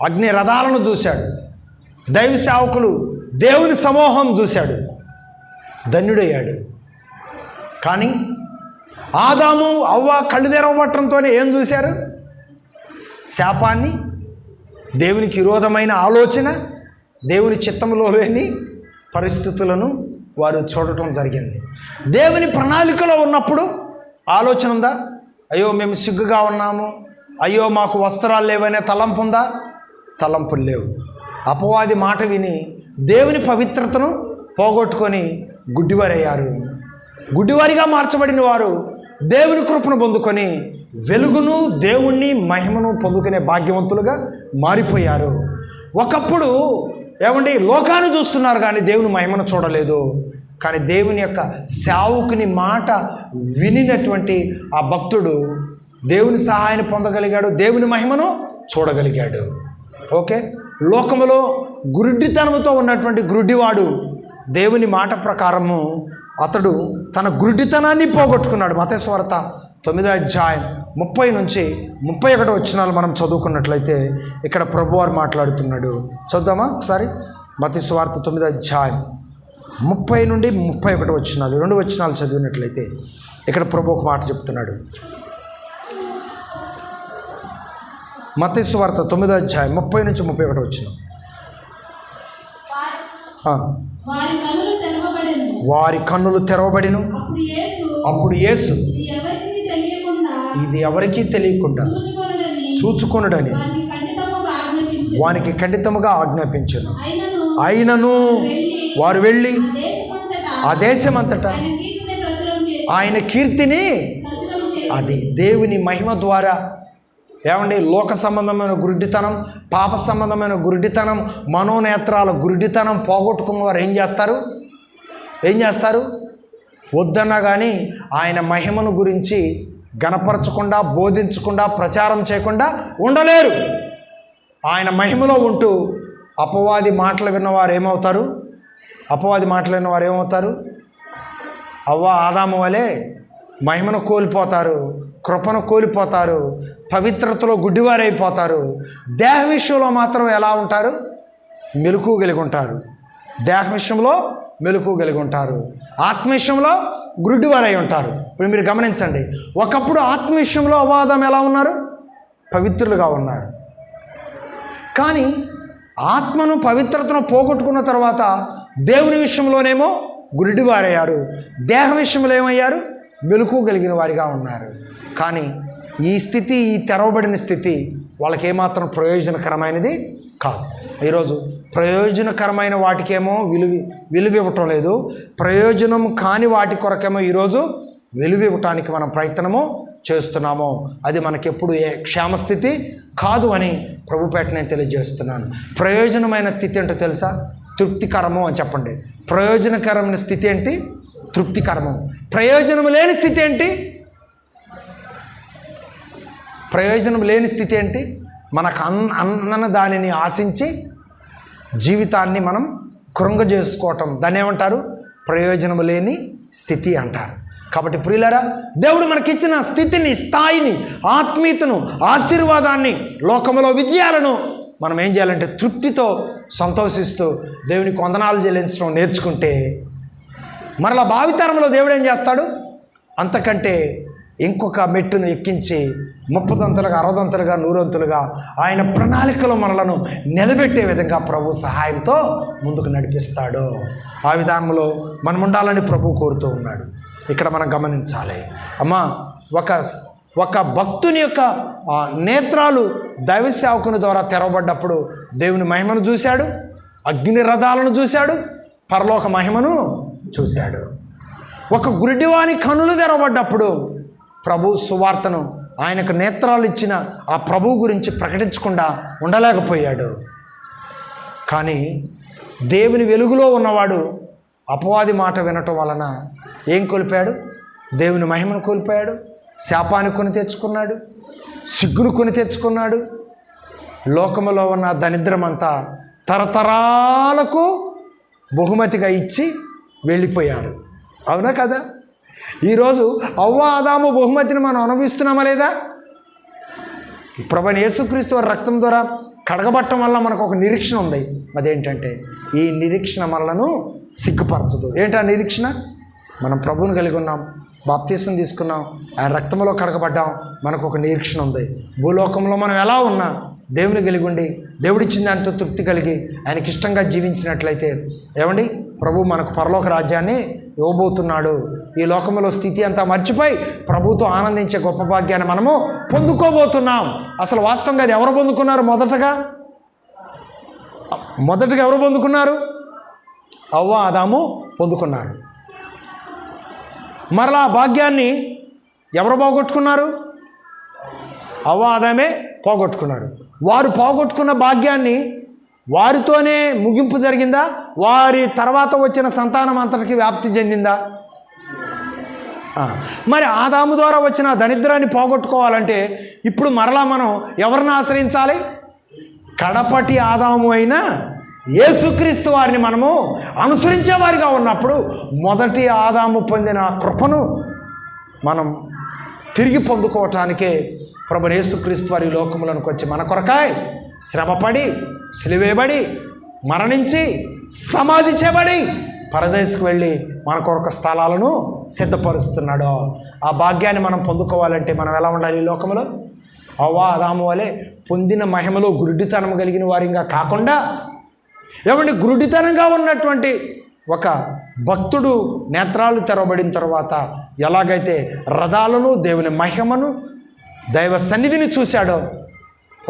అగ్ని రథాలను చూశాడు, దైవ సేవకులు దేవుని సమూహం చూశాడు, ధన్యుడయ్యాడు. కానీ ఆదాము అవ్వ కళ్ళు తెరవబట్టడంతోనే ఏం చూశారు? శాపాన్ని, దేవునికి విరోధమైన ఆలోచన, దేవుని చిత్తంలో లేని పరిస్థితులను వారు చూడటం జరిగింది. దేవుని ప్రణాళికలో ఉన్నప్పుడు ఆలోచన ఉందా? అయ్యో మేము సిగ్గుగా ఉన్నాము, అయ్యో మాకు వస్త్రాలు లేవనే తలంపు ఉందా? తలంపులు లేవు. అపవాది మాట విని దేవుని పవిత్రతను పోగొట్టుకొని గుడ్డివారయ్యారు. గుడ్డివారిగా మార్చబడిన వారు దేవుని కృపను పొందుకొని వెలుగును, దేవుణ్ణి, మహిమను పొందుకునే భాగ్యవంతులుగా మారిపోయారు. ఒకప్పుడు ఏమండి లోకాన్ని చూస్తున్నారు కానీ దేవుని మహిమను చూడలేదు. కానీ దేవుని యొక్క సేవకుని మాట వినినటువంటి ఆ భక్తుడు దేవుని సహాయాన్ని పొందగలిగాడు, దేవుని మహిమను చూడగలిగాడు. ఓకే, లోకములో గురుడితనముతో ఉన్నటువంటి గురుడివాడు దేవుని మాట ప్రకారము అతడు తన గురుడితనాన్ని పోగొట్టుకున్నాడు. మత్తయి సువార్త 9వ అధ్యాయం 30 నుంచి 31 వచనాలు మనం చదువుకున్నట్లయితే ఇక్కడ ప్రభువారు మాట్లాడుతున్నాడు. చూద్దామా ఒకసారి? మత్తయి సువార్త 9వ అధ్యాయం 30 నుండి 31 వచనాలు, 2 వచనాలు చదివినట్లయితే ఇక్కడ ప్రభు ఒక మాట చెప్తున్నాడు. మత్తయి సువార్త 9వ అధ్యాయం 30 నుంచి 31 వచనం. వారి కన్నులు తెరవబడిను. అప్పుడు యేసు ఇది ఎవరికీ తెలియకుండా చూచుకొనుడని వానికి ఖండితముగా ఆజ్ఞాపించను. అయినను వారు వెళ్ళి ఆ దేశమంతటా ఆయన కీర్తిని, అది దేవుని మహిమ ద్వారా ఏమండి లోక సంబంధమైన గురుడితనం, పాప సంబంధమైన గురుడితనం, మనోనేత్రాల గురుడితనం పోగొట్టుకున్న వారు ఏం చేస్తారు? వద్దన్నా కానీ ఆయన మహిమను గురించి గణపరచకుండా, బోధించకుండా, ప్రచారం చేయకుండా ఉండలేరు. ఆయన మహిమలో ఉంటూ అపవాది మాటలు విన్నవారు ఏమవుతారు? అవ్వ ఆదాము వలె మహిమను కోల్పోతారు, కృపను కోల్పోతారు, పవిత్రతలో గుడ్డివారైపోతారు. దేహ విషయంలో మాత్రం ఎలా ఉంటారు? మెలకువ కలిగి ఉంటారు. దేహ విషయంలో మెలకువ కలిగి ఉంటారు, ఆత్మ విషయంలో గుడ్డివారై ఉంటారు. ఇప్పుడు మీరు గమనించండి, ఒకప్పుడు ఆత్మ విషయంలో అవాదం ఎలా ఉన్నారు? పవిత్రులుగా ఉన్నారు. కానీ ఆత్మను, పవిత్రతను పోగొట్టుకున్న తర్వాత దేవుని విషయంలోనేమో గుడ్డివారయ్యారు, దేహ విషయంలో ఏమయ్యారు? మెలకువ కలిగిన వారిగా ఉన్నారు. కానీ ఈ స్థితి, ఈ తెరవబడిన స్థితి వాళ్ళకి ఏమాత్రం ప్రయోజనకరమైనది కాదు. ఈరోజు ప్రయోజనకరమైన వాటికేమో విలువ ఇవ్వటం లేదు, ప్రయోజనం కాని వాటి కొరకేమో ఈరోజు విలువ ఇవ్వటానికి మనం ప్రయత్నము చేస్తున్నాము. అది మనకెప్పుడు క్షేమస్థితి కాదు అని ప్రభుపేట నేను తెలియజేస్తున్నాను. ప్రయోజనమైన స్థితి ఏంటో తెలుసా? తృప్తికరము అని చెప్పండి. ప్రయోజనకరమైన స్థితి ఏంటి? తృప్తికరము. ప్రయోజనం లేని స్థితి ఏంటి? ప్రయోజనం లేని స్థితి ఏంటి? మనకు అన్న దానిని ఆశించి జీవితాన్ని మనం కృంగజేసుకోవటం, దాన్ని ఏమంటారు? ప్రయోజనం లేని స్థితి అంటారు. కాబట్టి ప్రియులారా, దేవుడు మనకిచ్చిన స్థితిని, స్థాయిని, ఆత్మీయతను, ఆశీర్వాదాన్ని, లోకములో విజయాలను మనం ఏం చేయాలంటే తృప్తితో సంతోషిస్తూ దేవునికి వందనాలు చెల్లించడం నేర్చుకుంటే మరలా భావితరంలో దేవుడు ఏం చేస్తాడు? అంతకంటే ఇంకొక మెట్టును ఎక్కించి 30 60 100 ఆయన ప్రణాళికలో మనలను నిలబెట్టే విధంగా ప్రభు సహాయంతో ముందుకు నడిపిస్తాడు. ఆ విధానంలో మనం ఉండాలని ప్రభు కోరుతూ ఉన్నాడు. ఇక్కడ మనం గమనించాలి. అమ్మా, ఒక భక్తుని యొక్క నేత్రాలు దైవ సేవకుని ద్వారా తెరవబడ్డప్పుడు దేవుని మహిమను చూశాడు, అగ్ని రథాలను చూశాడు, పరలోక మహిమను చూశాడు. ఒక గుడ్డివాని కన్నులు తెరవబడ్డప్పుడు ప్రభు సువార్తను, ఆయనకు నేత్రాలు ఇచ్చిన ఆ ప్రభు గురించి ప్రకటించకుండా ఉండలేకపోయాడు. కానీ దేవుని వెలుగులో ఉన్నవాడు అపవాది మాట వినటం వలన ఏం కోల్పోయాడు? దేవుని మహిమను కోల్పోయాడు, శాపాన్ని కొని తెచ్చుకున్నాడు, సిగ్గును కొని తెచ్చుకున్నాడు. లోకములో ఉన్న దరిద్రమంతా తరతరాలకు బహుమతిగా ఇచ్చి వెళ్ళిపోయారు. అవునా కదా? ఈరోజు అవ్వ ఆదాము బహుమతిని మనం అనుభవిస్తున్నామా లేదా? ప్రభువైన యేసుక్రీస్తు వారి రక్తం ద్వారా కడగబట్టం వల్ల మనకు ఒక నిరీక్షణ ఉంది. అదేంటంటే ఈ నిరీక్షణ మనలను సిగ్గుపరచదు. ఏంటా నిరీక్షణ? మనం ప్రభువుని కలిగి ఉన్నాం, బాప్తీసం తీసుకున్నాం, ఆయన రక్తంలో కడగబడ్డాం. మనకు ఒక నిరీక్షణ ఉంది. భూలోకంలో మనం ఎలా ఉన్నా దేవుని కలిగి ఉండి దేవుడిచ్చిన దాంతో తృప్తి కలిగి ఆయనకి ఇష్టంగా జీవించినట్లయితే ఏమండి, ప్రభు మనకు పరలోక రాజ్యాన్ని ఇవ్వబోతున్నాడు. ఈ లోకంలో స్థితి అంతా మర్చిపోయి ప్రభుతో ఆనందించే గొప్ప భాగ్యాన్ని మనము పొందుకోబోతున్నాం. అసలు వాస్తవంగా అది ఎవరు పొందుకున్నారు? మొదటగా ఎవరు పొందుకున్నారు? అవ్వ ఆదాము పొందుకున్నారు. మరలా ఆ భాగ్యాన్ని ఎవరు పోగొట్టుకున్నారు? అవ్వ ఆదామే పోగొట్టుకున్నారు. వారు పోగొట్టుకున్న భాగ్యాన్ని వారితోనే ముగింపు జరిగిందా? వారి తర్వాత వచ్చిన సంతానం అంతటికి వ్యాప్తి చెందిందా? మరి ఆదాము ద్వారా వచ్చిన దరిద్రాన్ని పోగొట్టుకోవాలంటే ఇప్పుడు మరలా మనం ఎవరిని ఆశ్రయించాలి? కడపటి ఆదాము అయిన యేసుక్రీస్తు వారిని మనము అనుసరించేవారిగా ఉన్నప్పుడు మొదటి ఆదాము పొందిన కృపను మనం తిరిగి పొందుకోవటానికే ప్రభువైన యేసుక్రీస్తు వారి లోకములకు వచ్చి మన కొరకాయ శ్రమపడి, సిలువేయబడి, మరణించి, సమాధి చేయబడి పరదేశకు వెళ్ళి మన కొరకు స్థలాలను సిద్ధపరుస్తున్నాడు. ఆ భాగ్యాన్ని మనం పొందుకోవాలంటే మనం ఎలా ఉండాలి? ఈ లోకంలో అవ్వ ఆదాము వలె పొందిన మహిమలో గురుడితనం కలిగిన వారిగా కాకుండా ఏమంటే గురుడితనంగా ఉన్నటువంటి ఒక భక్తుడు నేత్రాలు తెరవబడిన తర్వాత ఎలాగైతే రథాలను, దేవుని మహిమను, దైవ సన్నిధిని చూశాడో,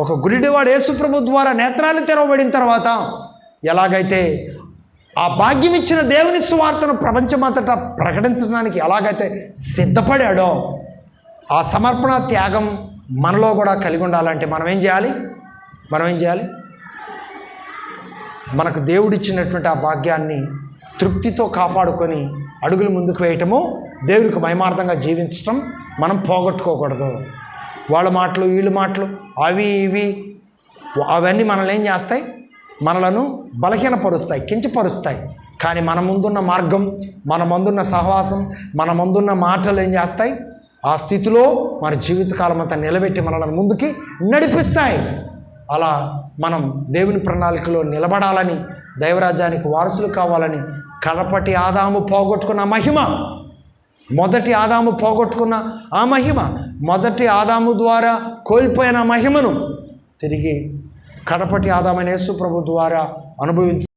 ఒక గురిడివాడు యేసుప్రభు ద్వారా నేత్రాలు తెరవబడిన తర్వాత ఎలాగైతే ఆ భాగ్యం ఇచ్చిన దేవుని సువార్తను ప్రపంచమంతటా ప్రకటించడానికి ఎలాగైతే సిద్ధపడాడో, ఆ సమర్పణ త్యాగం మనలో కూడా కలిగి ఉండాలంటే మనం ఏం చేయాలి? మనకు దేవుడిచ్చినటువంటి ఆ భాగ్యాన్ని తృప్తితో కాపాడుకొని అడుగులు ముందుకు వేయటము, దేవునికి మహిమార్థంగా జీవించటం మనం పోగొట్టుకోకూడదు. వాళ్ళ మాటలు, వీళ్ళ మాటలు, అవి ఇవి అవన్నీ మనల్ని ఏం చేస్తాయి? మనలను బలహీనపరుస్తాయి, కించపరుస్తాయి. కానీ మన ముందున్న మార్గం, మన ముందున్న సహవాసం, మన ముందున్న మాటలు ఏం చేస్తాయి? ఆ స్థితిలో మన జీవితకాలం అంతా నిలబెట్టి మనల్ని ముందుకి నడిపిస్తాయి. అలా మనం దేవుని ప్రణాళికలో నిలబడాలని, దైవరాజ్యానికి వారసులు కావాలని కడపటి ఆదాము పోగొట్టుకున్న మహిమ, మొదటి ఆదాము పోగొట్టుకున్న ఆ మహిమ, మొదటి ఆదాము ద్వారా కోల్పోయిన మహిమను తిరిగి కడపటి ఆదామైన యేసు ప్రభు ద్వారా అనుభవించాలి.